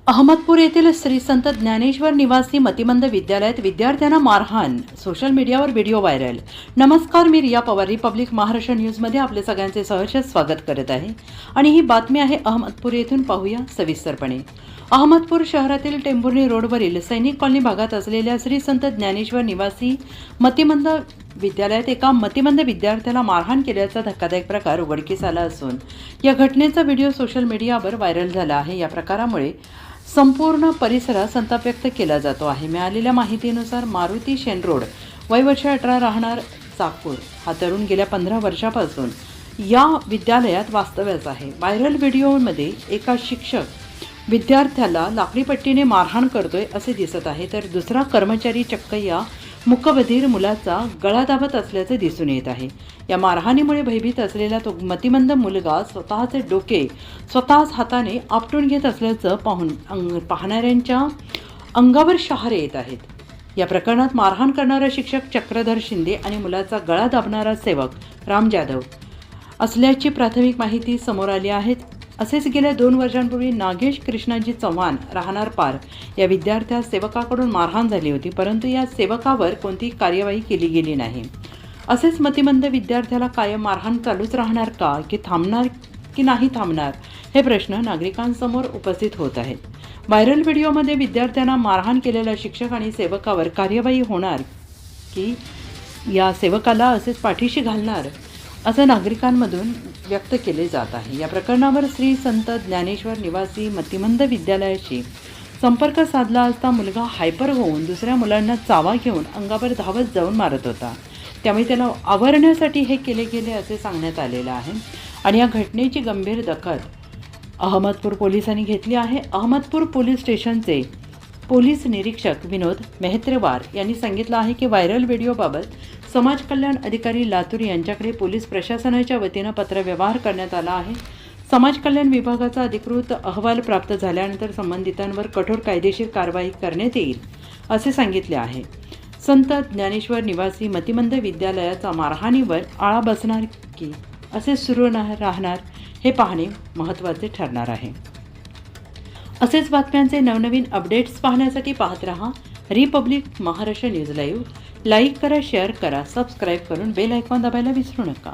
अहमदपूर येथील श्री संत ज्ञानेश्वर निवासी मतिमंद विद्यालयात विद्यार्थ्यांना मारहाण. सोशल मीडियावर व्हिडिओ व्हायरल. नमस्कार, मी रिया पवार, रिपब्लिक महाराष्ट्र न्यूजमध्ये आपले सगळ्यांचे सहर्ष स्वागत करत आहे आणि ही बातमी आहे अहमदपूर येथून. पाहूया सविस्तरपणे. अहमदपूर शहरातील टेंभुर्णी रोडवरील सैनिक कॉलनी भागात असलेल्या श्री संत ज्ञानेश्वर निवासी मतिमंद विद्यालयात एका मतिमंद विद्यार्थ्याला मारहाण केल्याचा धक्कादायक प्रकार उघडकीस आला असून या घटनेचा व्हिडिओ सोशल मीडियावर व्हायरल झाला आहे. या प्रकारामुळे संपूर्ण परिसरात संताप व्यक्त केला जातो आहे. मिळालेल्या माहितीनुसार मारुती शेनरोड, वय वर्ष 18, राहणार चाकूर, हा तरुण गेल्या 15 वर्षापासून या विद्यालयात वास्तव्यास आहे. व्हायरल व्हिडिओमध्ये एका शिक्षक विद्यार्थ्याला लाकडीपट्टीने मारहाण करतोय असे दिसत आहे, तर दुसरा कर्मचारी चक्क या मूकबधीर मुलाचा गळा दाबत असल्याचे दिसून येत आहे. या मारहाणीमुळे भयभीत असलेला तो मतिमंद मुलगा स्वतःचे डोके स्वतःच हाताने आपटून घेत असल्याचं पाहणाऱ्यांच्या अंगावर शहारे येत आहेत. या प्रकरणात मारहाण करणारा शिक्षक चक्रधर शिंदे आणि मुलाचा गळा दाबणारा सेवक राम जाधव असल्याची प्राथमिक माहिती समोर आली आहे. असेच गेल्या 2 वर्षांपूर्वी नागेश कृष्णाजी चव्हाण, राहणार पार, या विद्यार्थ्यास सेवकाकडून मारहाण झाली होती, परंतु या सेवकावर कोणतीही कार्यवाही केली गेली नाही. असेच मतिमंद विद्यार्थ्याला कायम मारहाण चालूच राहणार का, की थांबणार की नाही थांबणार, हे प्रश्न नागरिकांसमोर उपस्थित होत आहेत. व्हायरल व्हिडिओमध्ये विद्यार्थ्यांना मारहाण केलेल्या शिक्षक आणि सेवकावर कार्यवाही होणार की या सेवकाला असेच पाठीशी घालणार, असं नागरिकांमधून व्यक्त केले जात आहे. या प्रकरणावर श्री संत ज्ञानेश्वर निवासी मतिमंद विद्यालयाशी संपर्क साधला असता मुलगा हायपर होऊन दुसऱ्या मुलांना चावा घेऊन अंगावर धावत जाऊन मारत होता. त्यामुळे त्याला आवरण्यासाठी हे केले गेले असे सांगण्यात आलेलं आहे आणि या घटनेची गंभीर दखल अहमदपूर पोलिसांनी घेतली आहे. अहमदपूर पोलीस स्टेशनचे पोलीस निरीक्षक विनोद मेहत्रेवार यांनी सांगितलं आहे की व्हायरल व्हिडिओबाबत समाज कल्याण अधिकारी लातूर यांच्याकडे पोलीस प्रशासनाच्या वतीनं पत्रव्यवहार करण्यात आला आहे. समाज कल्याण विभागाचा अधिकृत अहवाल प्राप्त झाल्यानंतर संबंधितांवर कठोर कायदेशीर कारवाई करण्यात येईल असे सांगितले आहे. संत ज्ञानेश्वर निवासी मतिमंद विद्यालयाचा मारहाणीवर आळा बसणार की असे सुरू राहणार, हे पाहणे महत्त्वाचे ठरणार आहे. असेच बातम्यांचे नवनवीन अपडेट्स पाहण्यासाठी पाहत रहा Republic Maharashtra news live. Like करा, शेअर करा, सबस्क्राईब करून बेल आयकॉन दाबायला विसरू नका.